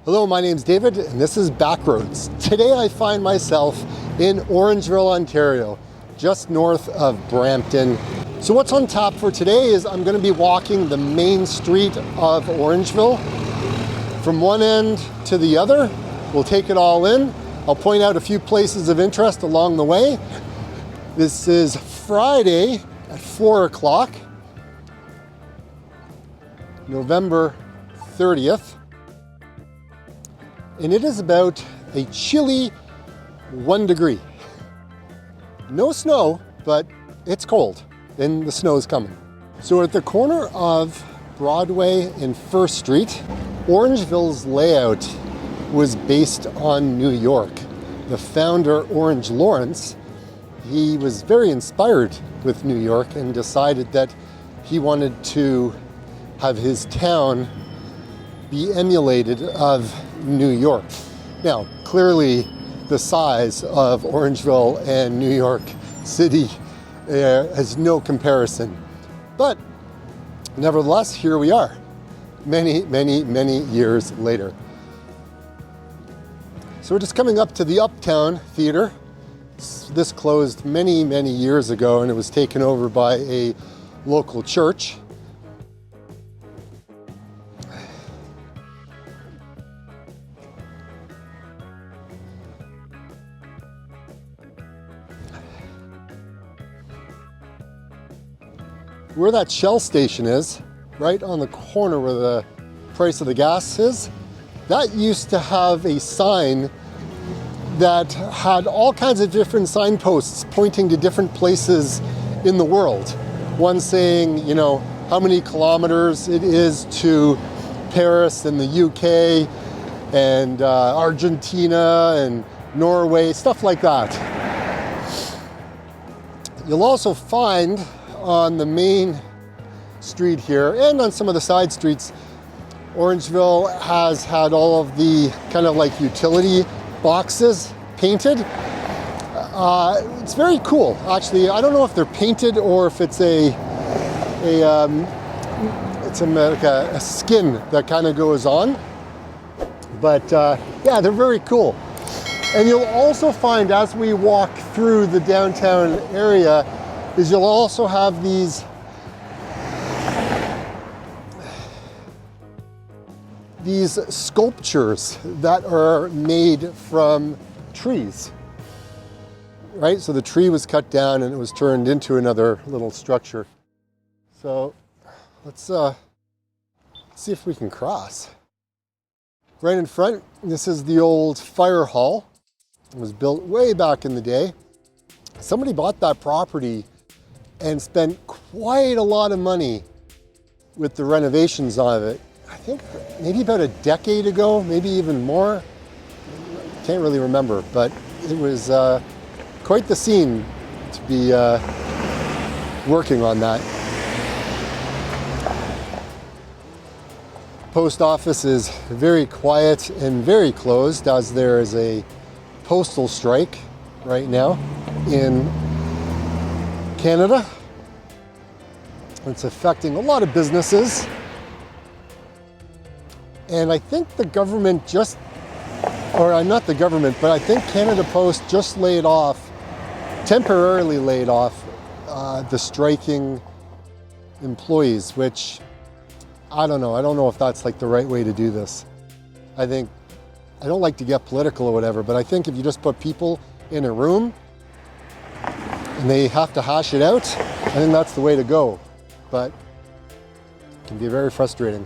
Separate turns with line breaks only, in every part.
Hello, my name's David and this is Backroads. Today I find myself in Orangeville, Ontario, just north of Brampton. So what's on tap for today is I'm going to be walking the main street of Orangeville from one end to the other. We'll take it all in. I'll point out a few places of interest along the way. This is Friday at 4 o'clock, November 30th. And it is about a chilly 1 degree. No snow, but it's cold and the snow is coming. So at the corner of Broadway and First Street, Orangeville's layout was based on New York. The founder, Orange Lawrence, he was very inspired with New York and decided that he wanted to have his town be emulated of New York. Now, clearly the size of Orangeville and New York City has no comparison. But nevertheless, here we are, many years later. So we're just coming up to the Uptown Theater. This closed many years ago and it was taken over by a local church. Where that Shell station is, right on the corner where the price of the gas is, that used to have a sign that had all kinds of different signposts pointing to different places in the world. One saying, you know, how many kilometers it is to Paris in the UK and Argentina and Norway, stuff like that. You'll also find on the main street here and on some of the side streets, Orangeville has had all of the kind of like utility boxes painted. It's very cool, actually. I don't know if they're painted or if it's like a skin that kind of goes on. But yeah, they're very cool. And you'll also find as we walk through the downtown area is you'll also have these sculptures that are made from trees, right? So the tree was cut down and it was turned into another little structure. So let's see if we can cross. Right in front, this is the old fire hall. It was built way back in the day. Somebody bought that property and spent quite a lot of money with the renovations of it. I think maybe about a decade ago, maybe even more. Can't really remember, but it was quite the scene to be working on that. Post office is very quiet and very closed as there is a postal strike right now in Canada. It's affecting a lot of businesses. And I think the government just, or not the government, but I think Canada Post just temporarily laid off the striking employees, which I don't know. I don't know if that's like the right way to do this. I don't like to get political or whatever, but I think if you just put people in a room and they have to hash it out, I think that's the way to go. But it can be very frustrating.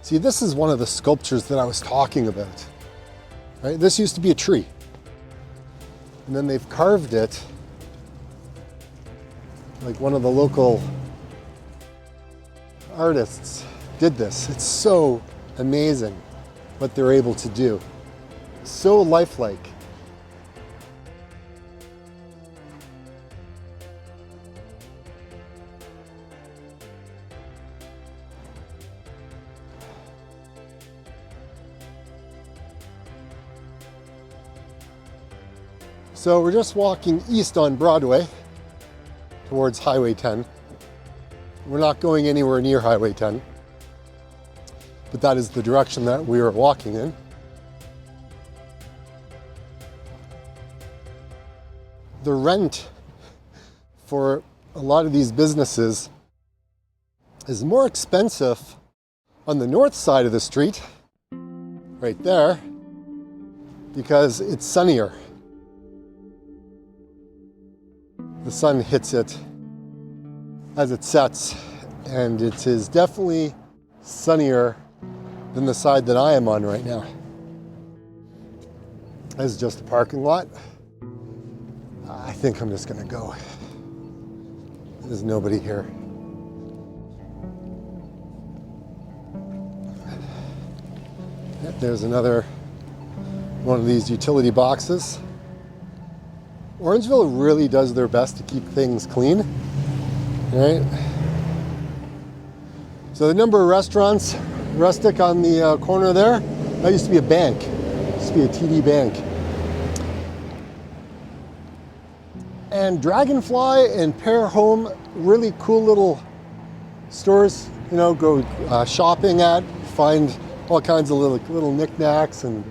See, this is one of the sculptures that I was talking about, right? This used to be a tree. And then they've carved it like one of the local artists did this. It's so amazing what they're able to do. so lifelike. So we're just walking east on Broadway towards Highway 10. We're not going anywhere near Highway 10, but that is the direction that we are walking in. The rent for a lot of these businesses is more expensive on the north side of the street, right there, because it's sunnier. The sun hits it as it sets, and it is definitely sunnier than the side that I am on right now. This is just a parking lot. I think I'm just gonna go. There's nobody here. There's another one of these utility boxes. Orangeville really does their best to keep things clean, right? So the number of restaurants, Rustic on the corner there, that used to be a bank. It used to be a TD bank. And Dragonfly and Pear Home, really cool little stores, you know, go shopping at, find all kinds of little knickknacks and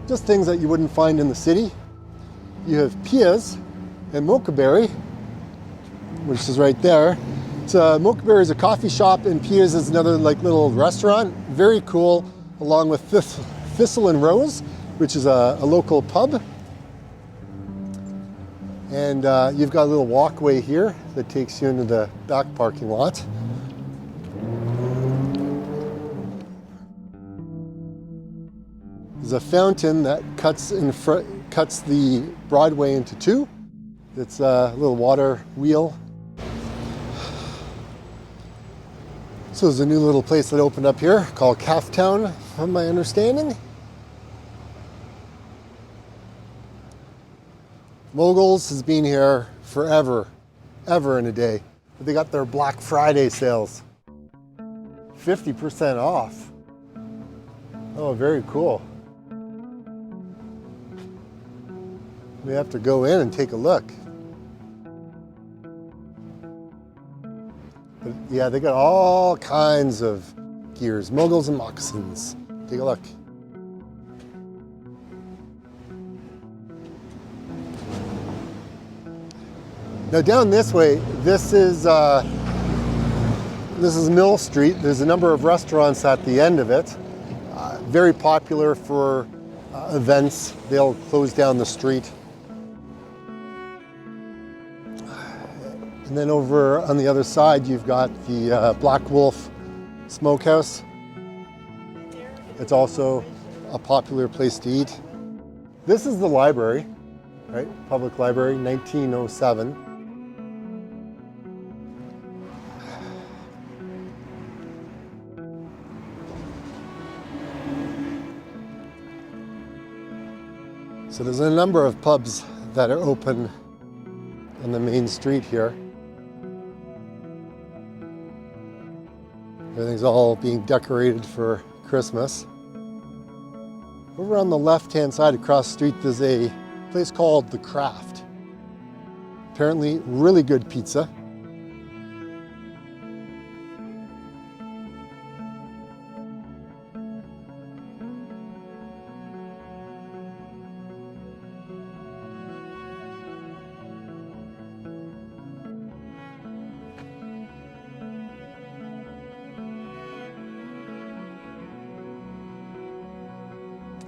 just things that you wouldn't find in the city. You have Pia's and Mochaberry, which is right there. So Mochaberry is a coffee shop and Pia's is another like little restaurant. Very cool, along with Thistle and Rose, which is a local pub. And you've got a little walkway here that takes you into the back parking lot. There's a fountain that cuts the Broadway into two. It's a little water wheel. So there's a new little place that opened up here called Calftown, from my understanding. Moguls has been here forever, ever and a day. But they got their Black Friday sales. 50% off. Oh, very cool. We have to go in and take a look. But yeah, they got all kinds of gears, moguls and moccasins. Take a look. Now down this way, this is Mill Street. There's a number of restaurants at the end of it. Very popular for events. They'll close down the street. And then over on the other side, you've got the Black Wolf Smokehouse. It's also a popular place to eat. This is the library, right? Public library, 1907. So there's a number of pubs that are open on the main street here. Everything's all being decorated for Christmas. Over on the left-hand side across the street, there's a place called The Craft. Apparently, really good pizza.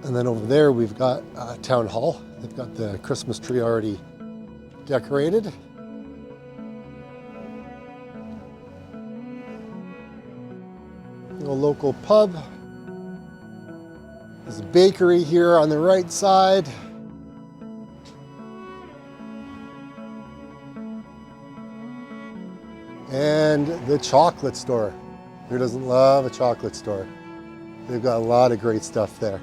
And then over there, we've got Town Hall. They've got the Christmas tree already decorated. A local pub. There's a bakery here on the right side. And the chocolate store. Who doesn't love a chocolate store? They've got a lot of great stuff there.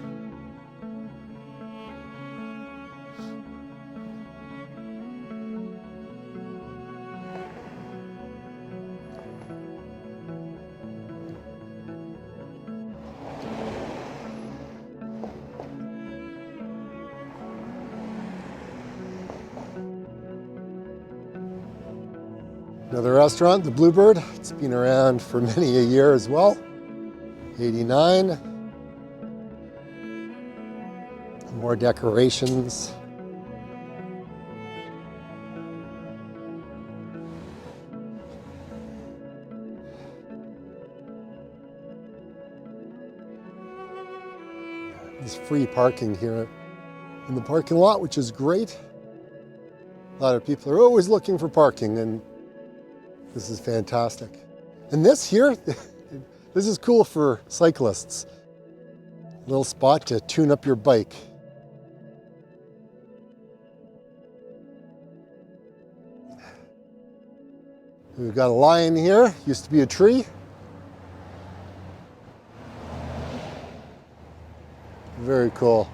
Another restaurant, the Bluebird. It's been around for many a year as well. 89. More decorations. There's free parking here in the parking lot, which is great. A lot of people are always looking for parking, and this is fantastic. And this here, this is cool for cyclists. A little spot to tune up your bike. We've got a lion here, used to be a tree. Very cool.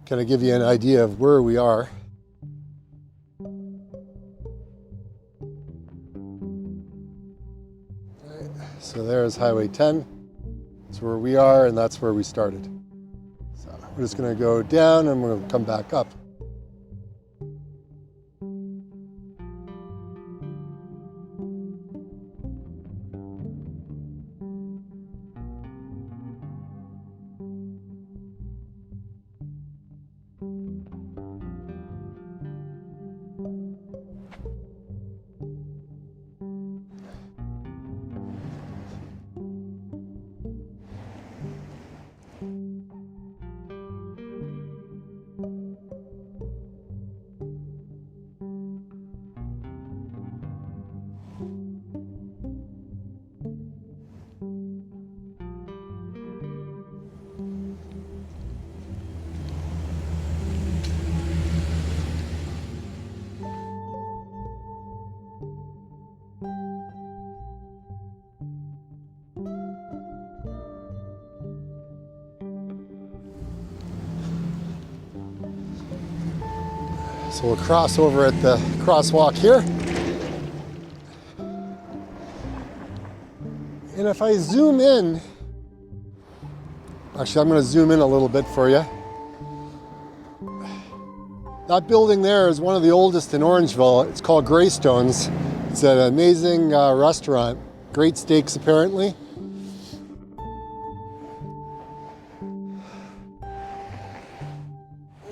Kind of give you an idea of where we are. So there's Highway 10. That's where we are, and that's where we started. So we're just going to go down and we're going to come back up. So we'll cross over at the crosswalk here. And if I zoom in, actually I'm going to zoom in a little bit for you. That building there is one of the oldest in Orangeville. It's called Greystones. It's an amazing restaurant. Great steaks apparently.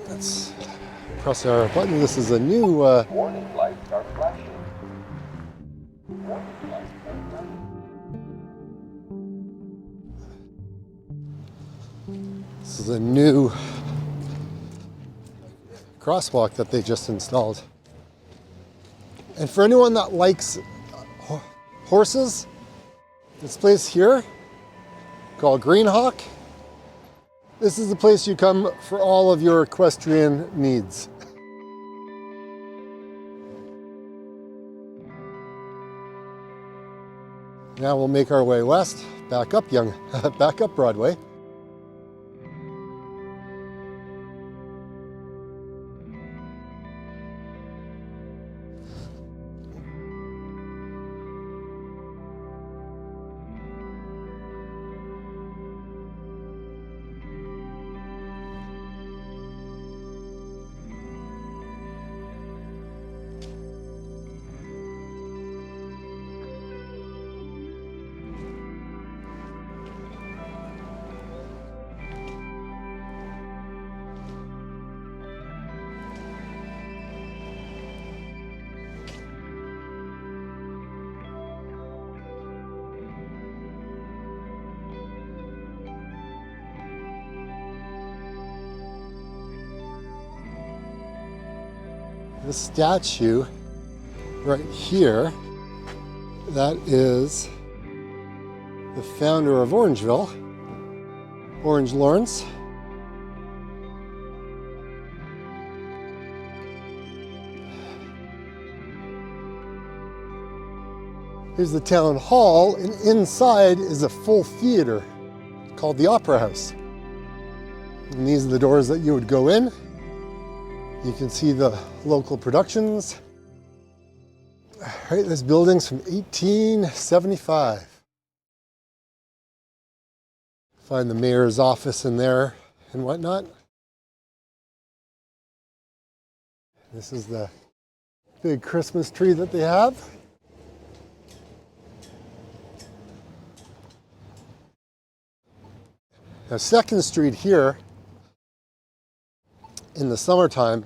Let's press our button. This is a new
warning lights are flashing. Warning lights are flashing.
This is a new crosswalk that they just installed. And for anyone that likes horses, this place here called Greenhawk, this is the place you come for all of your equestrian needs. Now we'll make our way west, back up Broadway. This statue right here, that is the founder of Orangeville, Orange Lawrence. Here's the town hall, and inside is a full theater called the Opera House. And these are the doors that you would go in. You can see the local productions. All right, this building's from 1875. Find the mayor's office in there and whatnot. This is the big Christmas tree that they have. Now, 2nd Street here, in the summertime,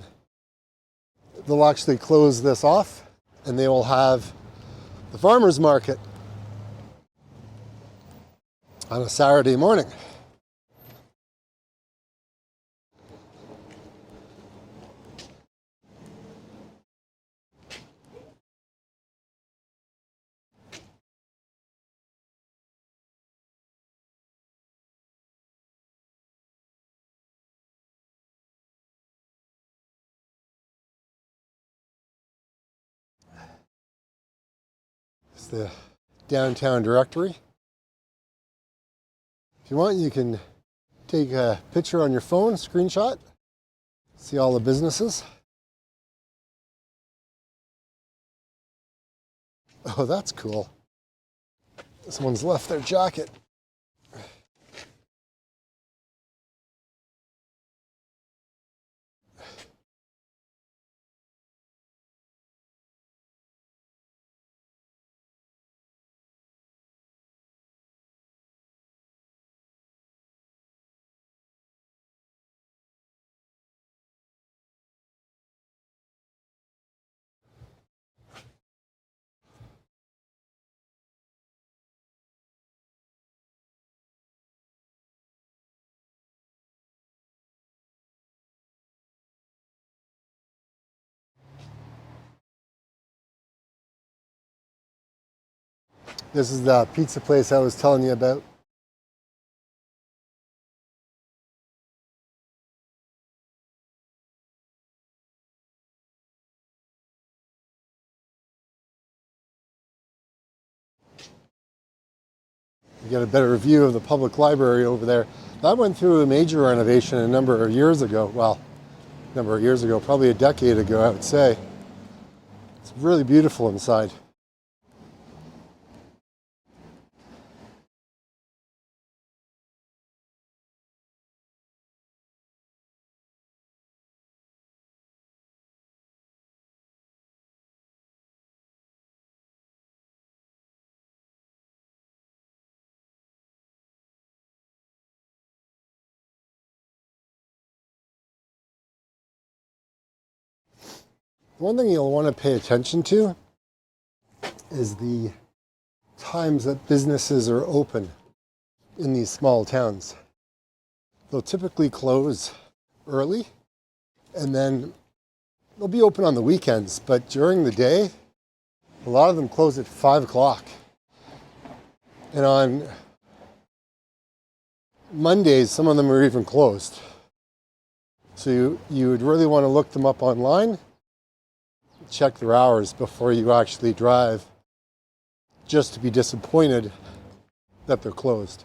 they'll actually close this off and they will have the farmer's market on a Saturday morning. It's the downtown directory. If you want, you can take a picture on your phone, screenshot, see all the businesses. Oh, that's cool. Someone's left their jacket. This is the pizza place I was telling you about. You get a better view of the public library over there. That went through a major renovation a number of years ago. Well, a number of years ago, probably a decade ago, I would say. It's really beautiful inside. One thing you'll want to pay attention to is the times that businesses are open in these small towns. They'll typically close early and then they'll be open on the weekends, but during the day, a lot of them close at 5 o'clock. And on Mondays, some of them are even closed. So you would really want to look them up online, check their hours before you actually drive, just to be disappointed that they're closed.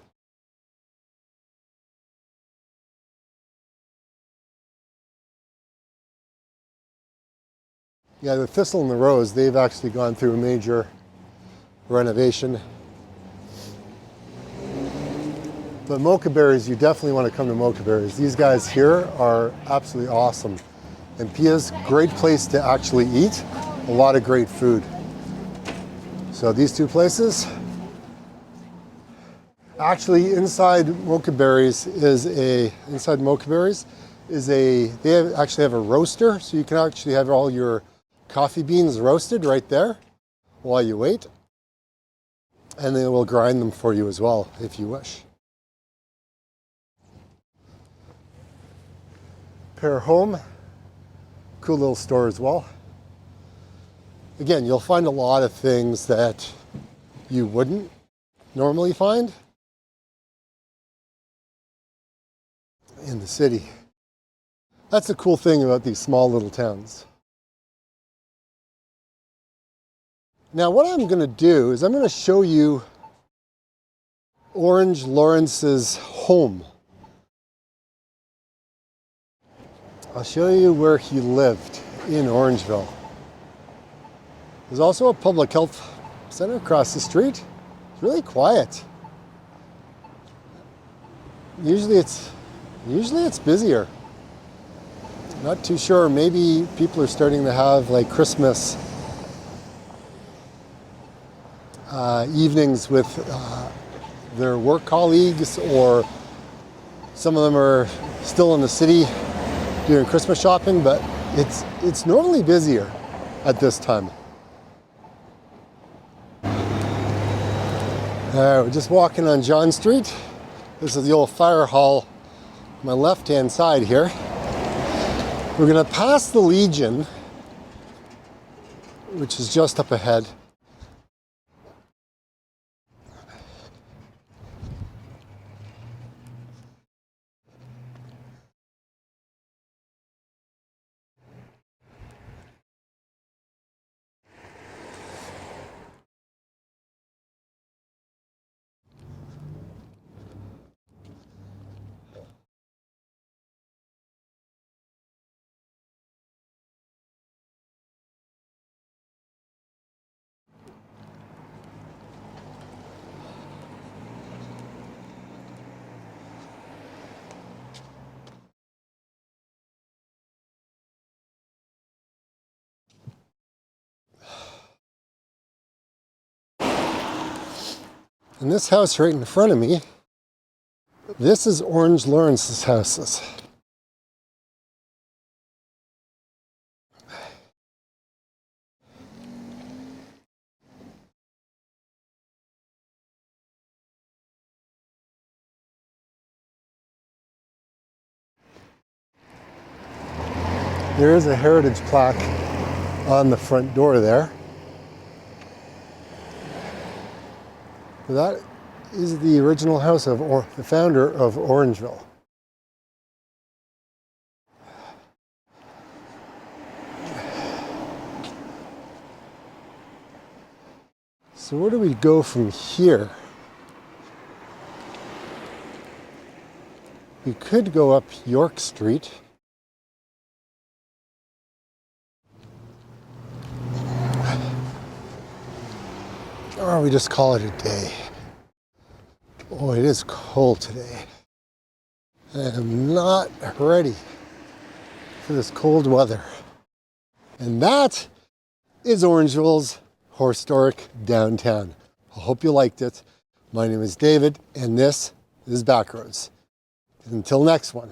Yeah, the Thistle and the Rose, they've actually gone through a major renovation. But Mocha Berries, you definitely want to come to Mocha Berries. These guys here are absolutely awesome. And Pia's great place to actually eat, a lot of great food. So these two places, actually inside Mocha Berries they actually have a roaster, so you can actually have all your coffee beans roasted right there while you wait. And they will grind them for you as well, if you wish. Pear Home, cool little store as well. Again, you'll find a lot of things that you wouldn't normally find in the city. That's the cool thing about these small little towns. Now what I'm going to do is I'm going to show you Orange Lawrence's home. I'll show you where he lived in Orangeville. There's also a public health center across the street. It's really quiet. Usually it's busier. Not too sure. Maybe people are starting to have like Christmas evenings with their work colleagues, or some of them are still in the city doing Christmas shopping, but it's normally busier at this time. We're just walking on John Street. This is the old fire hall on my left-hand side here. We're gonna pass the Legion, which is just up ahead. And this house right in front of me, this is Orange Lawrence's houses. There is a heritage plaque on the front door there. That is the original house of the founder of Orangeville. So where do we go from here? We could go up York Street. Or we just call it a day. Oh, it is cold today. I am not ready for this cold weather. And that is Orangeville's historic downtown. I hope you liked it. My name is David, and this is Backroads. Until next one,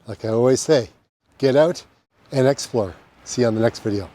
like I always say, get out and explore. See you on the next video.